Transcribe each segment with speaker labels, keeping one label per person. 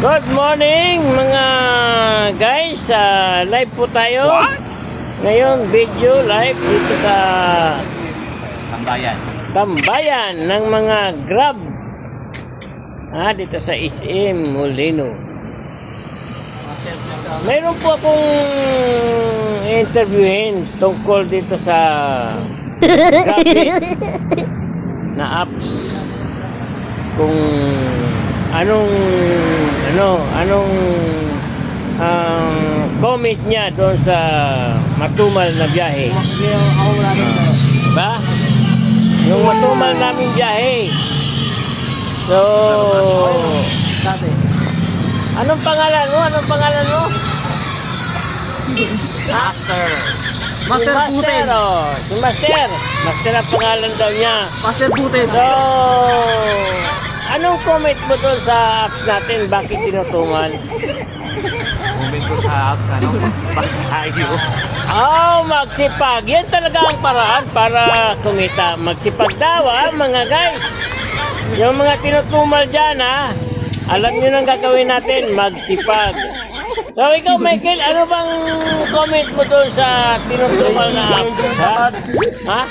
Speaker 1: Good morning mga guys, live po tayo.
Speaker 2: What?
Speaker 1: Ngayon video live dito sa tambayan ng mga Grab dito sa SM Molino. Mayroon po akong interviewin tungkol dito sa Grab na apps, kung anong comment niya doon sa matumal na biyahe. Diba? Yung matumal namin biyahe. So, anong pangalan mo?
Speaker 2: Master.
Speaker 1: Si
Speaker 2: Master Putin.
Speaker 1: Si Master. Master ang pangalan daw niya.
Speaker 2: Master Putin.
Speaker 1: So, anong comment mo doon sa apps natin? Bakit tinutuman?
Speaker 2: Comment ko sa apps, magsipag tayo.
Speaker 1: Magsipag. Yan talaga ang paraan para kumita. Magsipag daw, mga guys. Yung mga tinutumal dyan, alam nyo nang gagawin natin, magsipag. So, ikaw, Michael, ano bang comment mo doon sa tinutumal na apps? Ha?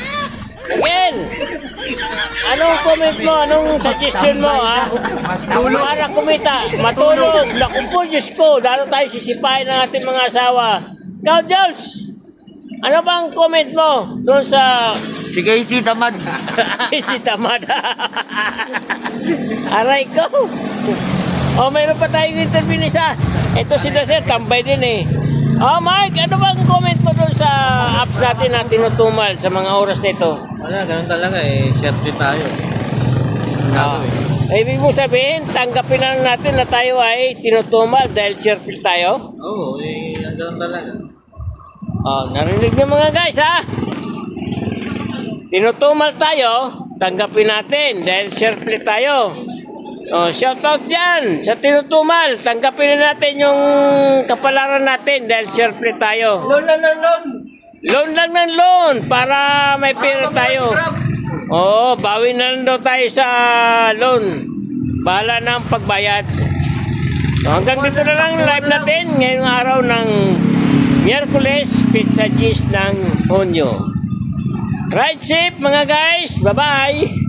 Speaker 1: Again, anong comment mo? Anong suggestion mo, para kumita, matulog. Naku po, Diyos ko, lalo tayo sisipahin ng ating mga asawa. Ikaw, Jules, ano bang comment mo doon sa
Speaker 2: Si Casey tamad.
Speaker 1: si Tamad? Aray ko. Mayroon pa tayong interview ni isa. Ito si Sir, tambay din eh. Mike, ano bang comment mo doon sa apps natin na tinutumal sa mga oras nito?
Speaker 2: Wala, ganun talaga share din tayo.
Speaker 1: Ibig mo sabihin, tanggapin na lang natin na tayo ay tinutumal dahil share tayo?
Speaker 2: Oo, ganun talaga.
Speaker 1: Narinig niyo mga guys, tinutumal tayo, tanggapin natin dahil share tayo. Shoutout dyan sa tinutumal. Tanggapin na natin yung kapalaran natin dahil share tayo. Loan lang ng loan. Loan lang ng loan para may pera tayo. Bawi na lang daw tayo sa loan. Bahala na ang pagbayad. Hanggang dito na lang live natin ngayong araw ng Miyerkules, Pizza G's ng Hunyo. Ride safe mga guys. Bye-bye.